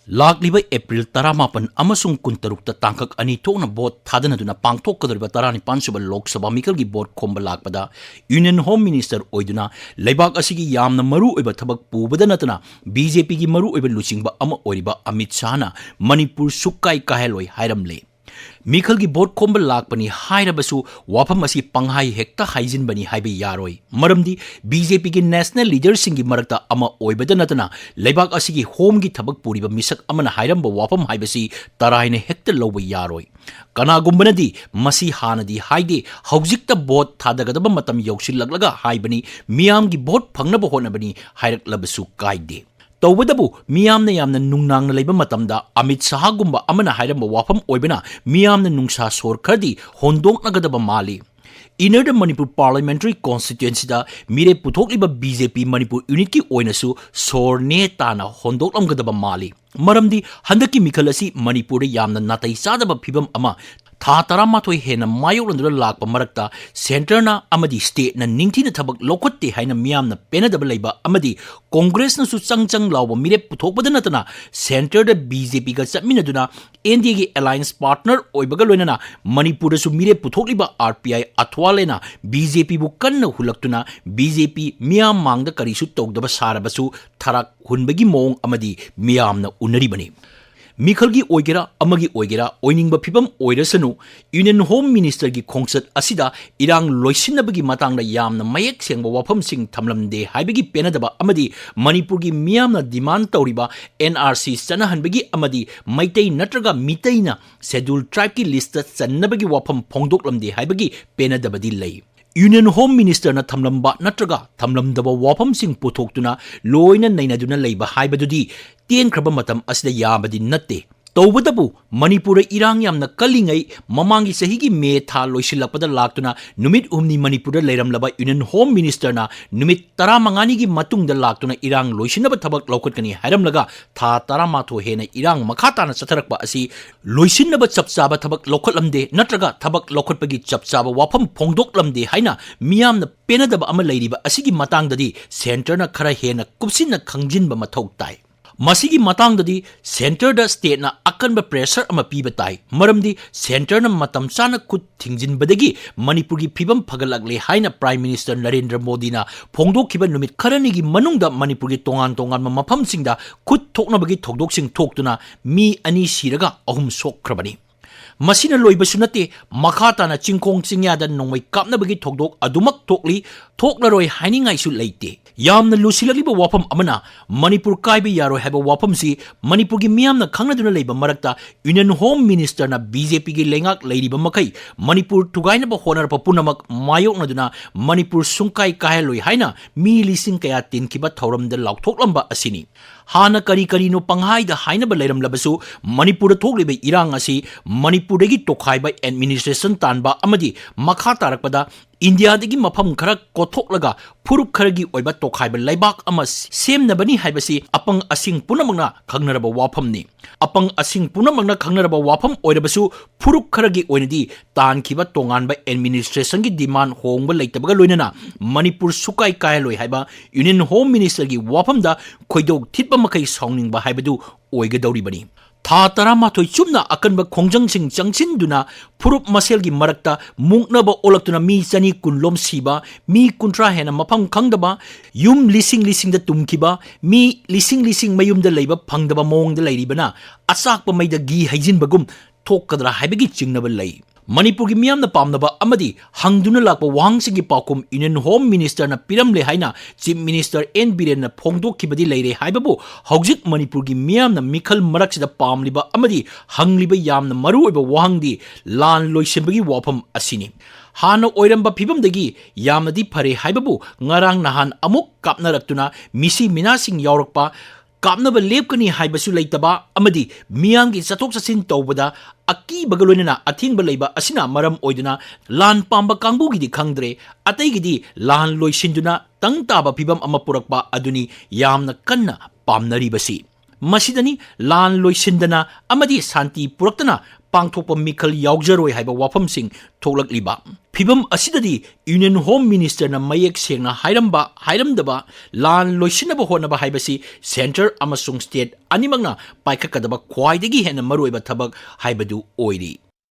ꯂꯥꯛꯂꯤꯕ ꯑꯦꯄ꯭ꯔꯤꯜ 18 ꯑꯃꯁꯨꯡ 23ꯇ ꯇꯥꯡꯀꯛ ꯑꯅꯤ ꯊꯣꯛꯅ ꯚꯣꯠ ꯊꯥꯗꯅꯗꯨꯅ ꯄꯥꯡꯊꯣꯛꯀꯗꯧꯔꯤꯕ 19 ꯁꯨꯕ ꯂꯣꯛ ꯁꯚꯥ ꯃꯤꯈꯜꯒꯤ ꯚꯣꯠ ꯈꯣꯝꯕ ꯂꯥꯛꯄꯗ ꯌꯨꯅꯤꯌꯟ ꯍꯣꯝ ꯃꯤꯅꯤꯁꯇꯔ ꯑꯣꯏꯗꯨꯅ ꯂꯩꯕꯥꯛ ꯑꯁꯤꯒꯤ ꯌꯥꯝꯅ ꯃꯔꯨꯑꯣꯏꯕ ꯊꯕꯛ ꯄꯨꯕꯗ ꯅꯠꯇꯅ BJPꯒꯤ ꯃꯔꯨꯑꯣꯏꯕ ꯂꯨꯆꯤꯡꯕ ꯑꯃ ꯑꯣꯏꯔꯤꯕ ꯑꯃꯤꯠ ꯁꯥꯍꯅ ꯃꯅꯤꯄꯨꯔ ꯁꯨꯛꯀꯥꯏ ꯀꯥꯏꯍꯜꯂꯣꯏ ꯍꯥꯏꯔꯝꯂꯦ꯫ ꯃꯤꯈꯜꯒꯤ ꯚꯣꯠ ꯈꯣꯝꯕ ꯂꯥꯛꯄꯅꯤ ꯍꯥꯏꯔꯕꯁꯨ ꯋꯥꯐꯝ ꯑꯁꯤ ꯄꯪꯍꯥꯏ ꯍꯦꯛꯇ ꯍꯥꯏꯖꯤꯟꯕꯅꯤ ꯍꯥꯏꯕ ꯌꯥꯔꯣꯏ꯫ ꯃꯔꯝꯗꯤ BJPꯒꯤ ꯅꯦꯁꯅꯦꯜ ꯂꯤꯗꯔꯁꯤꯡꯒꯤ ꯃꯔꯛꯇ ꯑꯃ ꯑꯣꯏꯕꯗ ꯅꯠꯇꯅ ꯂꯩꯕꯥꯛ ꯑꯁꯤꯒꯤ ꯍꯣꯝꯒꯤ ꯊꯕꯛ ꯄꯨꯔꯤꯕ ꯃꯤꯁꯛ ꯑꯃꯅ ꯍꯥꯏꯔꯝꯕ ꯋꯥꯐꯝ ꯍꯥꯏꯕꯁꯤ ꯇꯔꯥꯏꯅ ꯍꯦꯛꯇ ꯂꯧꯕ ꯌꯥꯔꯣꯏ꯫ ꯀꯅꯥꯒꯨꯝꯕꯅꯗꯤ ꯃꯁꯤ ꯍꯥꯟꯅꯗꯤ ꯍꯥꯏꯗꯦ, ꯍꯧꯖꯤꯛꯇ ꯚꯣꯠ ꯊꯥꯗꯒꯗꯕ ꯃꯇꯝ ꯌꯧꯁꯤꯜꯂꯛꯂꯒ ꯍꯥꯏꯕꯅꯤ, ꯃꯤꯌꯥꯝꯒꯤ ꯚꯣꯠ ꯐꯪꯅꯕ ꯍꯣꯠꯅꯕꯅꯤ ꯍꯥꯏꯔꯛꯂꯕꯁꯨ ꯀꯥꯏꯗꯦ꯫ ꯇꯧꯕꯗꯕꯨ ꯃꯤꯌꯥꯝꯅ ꯌꯥꯝꯅ ꯅꯨꯡꯅꯥꯡꯅ ꯂꯩꯕ ꯃꯇꯝꯗ ꯑꯃꯤꯠ ꯁꯥꯍꯒꯨꯝꯕ ꯑꯃꯅ ꯍꯥꯏꯔꯝꯕ ꯋꯥꯐꯝ ꯑꯣꯏꯕꯅ ꯃꯤꯌꯥꯝꯅ ꯅꯨꯡꯁꯥ ꯁꯣꯔ ꯈꯔꯗꯤ ꯍꯣꯟꯗꯣꯛꯅꯒꯗꯕ ꯃꯥꯜꯂꯤ꯫ ꯏꯅꯔ ꯗ ꯃꯅꯤꯄꯨꯔ ꯄꯥꯔꯂꯤꯌꯥꯃꯦꯟꯇꯔꯤ ꯀꯣꯟꯁꯇꯤꯇ꯭ꯌꯨꯑꯦꯟꯁꯤꯗ ꯃꯤꯔꯦꯞ ꯄꯨꯊꯣꯛꯂꯤꯕ BJP ꯃꯅꯤꯄꯨꯔ ꯌꯨꯅꯤꯠꯀꯤ ꯑꯣꯏꯅꯁꯨ ꯁꯣꯔ ꯅꯦ ꯇꯥꯅ ꯍꯣꯟꯗꯣꯛꯂꯝꯒꯗꯕ ꯃꯥꯜꯂꯤ꯫ ꯃꯔꯝꯗꯤ ꯍꯟꯗꯛꯀꯤ ꯃꯤꯈꯜ ꯑꯁꯤ ꯃꯅꯤꯄꯨꯔꯗ ꯌꯥꯝꯅ ꯅꯥꯇꯩ ꯆꯥꯗꯕ ꯐꯤꯚꯝ ꯑꯃ ꯊꯥ 19 ꯍꯦꯟꯅ ꯃꯥꯌꯣꯛꯅꯗꯨꯅ ꯂꯥꯛꯄ ꯃꯔꯛꯇ ꯁꯦꯟꯇꯔꯅ ꯑꯃꯗꯤ ꯁ꯭ꯇꯦꯠꯅ ꯅꯤꯡꯊꯤꯅ ꯊꯕꯛ ꯂꯧꯈꯠꯇꯦ ꯍꯥꯏꯅ ꯃꯤꯌꯥꯝꯅ ꯄꯦꯟꯅꯗꯕ ꯂꯩꯕ ꯑꯃꯗꯤ ꯀꯣꯡꯒ꯭ꯔꯦꯁꯅꯁꯨ ꯆꯪ ꯂꯥꯎꯕ ꯃꯤꯔꯦꯞ ꯄꯨꯊꯣꯛꯄꯗ ꯅꯠꯇꯅ ꯁꯦꯟꯇꯔꯗ BJPꯒ ꯆꯠꯃꯤꯟꯅꯗꯨꯅ NDAꯒꯤ ꯑꯦꯂꯥꯏꯟꯁ ꯄꯥꯔꯠꯅꯔ ꯑꯣꯏꯕꯒ ꯂꯣꯏꯅꯅ ꯃꯅꯤꯄꯨꯔꯗꯁꯨ ꯃꯤꯔꯦꯞ ꯄꯨꯊꯣꯛꯂꯤꯕ RPI ꯑꯊ꯭ꯋꯥꯂꯦꯅ BJPꯕꯨ ꯀꯟꯅ ꯍꯨꯜꯂꯛꯇꯨꯅ BJP ꯃꯤꯌꯥꯝ ꯃꯥꯡꯗ ꯀꯔꯤꯁꯨ ꯇꯧꯗꯕ ꯁꯥꯔꯕꯁꯨ ꯊꯔꯥꯛ ꯍꯨꯟꯕꯒꯤ ꯃꯑꯣꯡ ꯑꯃꯗꯤ ꯃꯤꯌꯥꯝꯅ ꯎꯅꯔꯤꯕꯅꯤ꯫ ꯃꯤꯈꯜꯒꯤ ꯑꯣꯏꯒꯦꯔꯥ ꯑꯃꯒꯤ ꯑꯣꯏꯒꯦꯔꯥ ꯑꯣꯏꯅꯤꯡꯕ ꯐꯤꯚꯝ ꯑꯣꯏꯔꯁꯅꯨ, ꯌꯨꯅꯤꯌꯟ ꯍꯣꯝ ꯃꯤꯅꯤꯁꯇꯔꯒꯤ ꯈꯣꯡꯆꯠ ꯑꯁꯤꯗ ꯏꯔꯥꯡ ꯂꯣꯏꯁꯤꯟꯅꯕꯒꯤ ꯃꯇꯥꯡꯗ ꯌꯥꯝꯅ ꯃꯌꯦꯛ ꯁꯦꯡꯕ ꯋꯥꯐꯝꯁꯤꯡ ꯊꯝꯂꯝꯗꯦ ꯍꯥꯏꯕꯒꯤ ꯄꯦꯟꯅꯗꯕ ꯑꯃꯗꯤ ꯃꯅꯤꯄꯨꯔꯒꯤ ꯃꯤꯌꯥꯝꯅ ꯗꯤꯃꯥꯟ ꯇꯧꯔꯤꯕ NRC ꯆꯠꯅꯍꯟꯕꯒꯤ ꯑꯃꯗꯤ ꯃꯩꯇꯩ ꯅꯠꯇ꯭ꯔꯒ ꯃꯤꯇꯩꯅ ꯁꯦꯗ꯭ꯌꯨꯜ ꯇ꯭ꯔꯥꯏꯕꯀꯤ ꯂꯤꯁꯇ ꯆꯟꯅꯕꯒꯤ ꯋꯥꯐꯝ ꯐꯣꯡꯗꯣꯛꯂꯝꯗꯦ ꯍꯥꯏꯕꯒꯤ ꯄꯦꯟꯅꯗꯕꯗꯤ ꯂꯩ꯫ ꯌꯨꯅꯤꯌꯟ ꯍꯣꯝ ꯃꯤꯅꯤꯁꯇꯔꯅ ꯊꯝꯂꯝꯕ ꯅꯠꯇ꯭ꯔꯒ ꯊꯝꯂꯝꯗꯕ ꯋꯥꯐꯝꯁꯤꯡ ꯄꯨꯊꯣꯛꯇꯨꯅ ꯂꯣꯏꯅ ꯅꯩꯅꯗꯨꯅ ꯂꯩꯕ ꯍꯥꯏꯕꯗꯨꯗꯤ ꯇꯦꯟꯈ꯭ꯔꯕ ꯃꯇꯝ ꯑꯁꯤꯗ ꯌꯥꯕꯗꯤ ꯅꯠꯇꯦ꯫ ꯇꯧꯕꯗꯕꯨ ꯃꯅꯤꯄꯨꯔꯗ ꯏꯔꯥꯡ ꯌꯥꯝꯅ ꯀꯜꯂꯤꯉꯩ ꯃꯃꯥꯡꯒꯤ ꯆꯍꯤꯒꯤ ꯃꯦ ꯊꯥ ꯂꯣꯏꯁꯤꯜꯂꯛꯄꯗ ꯂꯥꯛꯇꯨꯅ ꯅꯨꯃꯤꯠ 9 ꯃꯅꯤꯄꯨꯔꯗ ꯂꯩꯔꯝꯂꯕ ꯌꯨꯅꯤꯌꯟ ꯍꯣꯝ ꯃꯤꯅꯤꯁꯇꯔꯅ ꯅꯨꯃꯤꯠ 15ꯒꯤ ꯃꯇꯨꯡꯗ ꯂꯥꯛꯇꯨꯅ ꯏꯔꯥꯡ ꯂꯣꯏꯁꯤꯟꯅꯕ ꯊꯕꯛ ꯂꯧꯈꯠꯀꯅꯤ ꯍꯥꯏꯔꯝꯂꯒ ꯊꯥ 19 ꯍꯦꯟꯅ ꯏꯔꯥꯡ ꯃꯈꯥ ꯇꯥꯅ ꯆꯠꯊꯔꯛꯄ ꯑꯁꯤ ꯂꯣꯏꯁꯤꯟꯅꯕ ꯆꯞ ꯆꯥꯕ ꯊꯕꯛ ꯂꯧꯈꯠꯂꯝꯗꯦ ꯅꯠꯇ꯭ꯔꯒ ꯊꯕꯛ ꯂꯧꯈꯠꯄꯒꯤ ꯆꯞ ꯆꯥꯕ ꯋꯥꯐꯝ ꯐꯣꯡꯗꯣꯛꯂꯝꯗꯦ ꯍꯥꯏꯅ ꯃꯤꯌꯥꯝꯅ ꯄꯦꯟꯅꯗꯕ ꯑꯃ ꯂꯩꯔꯤꯕ ꯑꯁꯤꯒꯤ ꯃꯇꯥꯡꯗꯗꯤ ꯁꯦꯟꯇꯔꯅ ꯈꯔ ꯍꯦꯟꯅ ꯀꯨꯞꯁꯤꯟꯅ ꯈꯪꯖꯤꯟꯕ ꯃꯊꯧ ꯇꯥꯏ꯫ ꯃꯁꯤꯒꯤ ꯃꯇꯥꯡꯗꯗꯤ ꯁꯦꯟꯇꯔꯗ ꯁ꯭ꯇꯦꯠꯅ ꯑꯀꯟꯕ ꯄ꯭ꯔꯦꯁꯔ ꯑꯃ ꯄꯤꯕ ꯇꯥꯏ꯫ ꯃꯔꯝꯗꯤ ꯁꯦꯟꯇꯔꯅ ꯃꯇꯝ ꯆꯥꯅ ꯈꯨꯠ ꯊꯤꯡꯖꯤꯟꯕꯗꯒꯤ ꯃꯅꯤꯄꯨꯔꯒꯤ ꯐꯤꯚꯝ ꯐꯒꯠꯂꯛꯂꯦ ꯍꯥꯏꯅ ꯄ꯭ꯔꯥꯏꯝ ꯃꯤꯅꯤꯁꯇꯔ ꯅꯔꯦꯟꯗ꯭ꯔ ꯃꯣꯗꯤꯅ ꯐꯣꯡꯗꯣꯛꯈꯤꯕ ꯅꯨꯃꯤꯠ ꯈꯔꯅꯤꯒꯤ ꯃꯅꯨꯡꯗ ꯃꯅꯤꯄꯨꯔꯒꯤ ꯇꯣꯉꯥꯟꯕ ꯃꯐꯝꯁꯤꯡꯗ ꯈꯨꯠ ꯊꯣꯛꯅꯕꯒꯤ ꯊꯧꯗꯣꯛꯁꯤꯡ ꯊꯣꯛꯇꯨꯅ ꯃꯤ 2 ꯁꯤꯔꯒ 3 ꯁꯣꯛꯈ꯭ꯔꯕꯅꯤ꯫ ꯃꯁꯤꯅ ꯂꯣꯏꯕꯁꯨ ꯅꯠꯇꯦ, ꯃꯈꯥ ꯇꯥꯅ ꯆꯤꯡꯈꯣꯡ ꯆꯤꯡꯌꯥꯗ ꯅꯣꯡꯃꯩ ꯀꯥꯞꯅꯕꯒꯤ ꯊꯧꯗꯣꯛ ꯑꯗꯨꯃꯛ ꯊꯣꯛꯂꯤ, ꯊꯣꯛꯂꯔꯣꯏ ꯍꯥꯏꯅꯤꯡꯉꯥꯏꯁꯨ ꯂꯩꯇꯦ꯫ ꯌꯥꯝꯅ ꯂꯨꯁꯤꯜꯂꯛꯂꯤꯕ ꯋꯥꯐꯝ ꯑꯃꯅ ꯃꯅꯤꯄꯨꯔ ꯀꯥꯏꯕ ꯌꯥꯔꯣꯏ ꯍꯥꯏꯕ ꯋꯥꯐꯝꯁꯤ ꯃꯅꯤꯄꯨꯔꯒꯤ ꯃꯤꯌꯥꯝꯅ ꯈꯪꯅꯗꯨꯅ ꯂꯩꯕ ꯃꯔꯛꯇ ꯌꯨꯅꯤꯌꯟ ꯍꯣꯝ ꯃꯤꯅꯤꯁꯇꯔꯅ BJPꯒꯤ ꯂꯩꯉꯥꯛ ꯂꯩꯔꯤꯕ ꯃꯈꯩ ꯃꯅꯤꯄꯨꯔ ꯊꯨꯒꯥꯏꯅꯕ ꯍꯣꯠꯅꯔꯛꯄ ꯄꯨꯝꯅꯃꯛ ꯃꯥꯌꯣꯛꯅꯗꯨꯅ ꯃꯅꯤꯄꯨꯔ ꯁꯨꯡꯀꯥꯏ ꯀꯥꯏꯍꯜꯂꯣꯏ ꯍꯥꯏꯅ ꯃꯤ ꯂꯤꯁꯤꯡ ꯀꯌꯥ ꯇꯤꯟꯈꯤꯕ ꯊꯧꯔꯝꯗ ꯂꯥꯎꯊꯣꯛꯂꯝꯕ ꯑꯁꯤꯅꯤ꯫ ꯍꯥꯟꯅ ꯀꯔꯤꯅꯣ ꯄꯪꯍꯥꯏꯗ ꯍꯥꯏꯅꯕ ꯂꯩꯔꯝꯂꯕꯁꯨ ꯃꯅꯤꯄꯨꯔꯗ ꯊꯣꯛꯂꯤꯕ ꯏꯔꯥꯡ ꯑꯁꯤ ꯃꯅꯤꯄꯨꯔꯗꯒꯤ ꯇꯣꯈꯥꯏꯕ ꯑꯦꯗꯃꯤꯅꯤꯁꯇ꯭ꯔꯦꯁꯟ ꯇꯥꯟꯕ ꯑꯃꯗꯤ ꯃꯈꯥ ꯇꯥꯔꯛꯄꯗ ꯏꯟꯗꯤꯌꯥꯗꯒꯤ ꯃꯐꯝ ꯈꯔ ꯀꯣꯊꯣꯛꯂꯒ ꯐꯨꯔꯨꯞ ꯈꯔꯒꯤ ꯑꯣꯏꯕ ꯇꯣꯈꯥꯏꯕ ꯂꯩꯕꯥꯛ ꯑꯃ ꯁꯦꯝꯅꯕꯅꯤ ꯍꯥꯏꯕꯁꯤ ꯑꯄꯪ ꯑꯁꯤꯡ ꯄꯨꯝꯅꯃꯛꯅ ꯈꯪꯅꯔꯕ ꯋꯥꯐꯝꯅꯤ꯫ ꯑꯄꯪ ꯑꯁꯤꯡ ꯄꯨꯝꯅꯃꯛꯅ ꯈꯪꯅꯔꯕ ꯋꯥꯐꯝ ꯑꯣꯏꯔꯕꯁꯨ ꯐꯨꯔꯨꯞ ꯈꯔꯒꯤ ꯑꯣꯏꯅꯗꯤ तानखिबा तोंगानबा एडमिनिस्ट्रेशन की डिमांड होंगबा लेतबगा लोइनना मणिपुर सुकाई कायलोय हाइबा यूनियन होम मिनिस्टर की वाफमदा खोइदोग थिटबा मखै साउनिंगबा हाइबदु ओइगदौरिबनी था 18 चुपना अकनब खोंजंगसिंग चंगसिनदुना फुरुप मसेलगी मरक्ता मुंगनबा ओलक्तुना मी चनी कुनलोम सीबा मी कुंट्रा हेना मफम खंगदबा युम लिसिंग लिसिंग द तुमखिबा मी लिसिंग लिसिंग मयुमदा लैबा फंगदबा मोंगदा लैरिबना असाकपा मैदा गी हैजिनबगुम थोकदरा हाइबगी चिंगनबा लै मणिपुर की मियामना पामनबा अमदी हंगदुना लाकपा वाहंगसिंगी पाकुम यूनियन होम मिनिस्टर ना पिरमले हाइना चीफ मिनिस्टर एन बीरेन ना फोंगदोखिबदी लैरे हाइबबो हौजिक मणिपुर की मियामना मिखल मरक्सिदा पामलिबा अमदी हंगलिबा यामना मरुओइबा वाहंगदी लान लोइसिनबगी वाफम असिनी हाना ओइरंबा फिबमदगी यामनदी फरे हाइबबो ngarang nahan amuk kapnaraktuna misi minasing yaurokpa कापनब लेपकनी हाइबसु लैतबा अमदी मियांगी चथोक चसिन तौबदा अकी बगलोइना अथिंग लैबा असिना मरम ओइदुना लान पांबा कांगबुगिदी खंगद्रे अतैगिदी लान लोइसिनदुना तंग ताबा फिबम अमा पुरकपा अदुनी यामना कन्ना पामनरिबसी मसिदनी लान लोइसिनदना अमदी शांति पुरक्तना पांथोप मिखल यावजरोय हाइबा वाफमसिंग थोलकलिबा फिबम असिददी यूनियन होम मिनिस्टर ना मयेक सेंगना हाइरमदबा लान लोइसिनबा होनबा हाइबसी सेंटर अमसुंग स्टेट अनिमंगना पाइखकदबा ख्वाइदगी हेन मरुइबा थबक हाइबदु ओइरी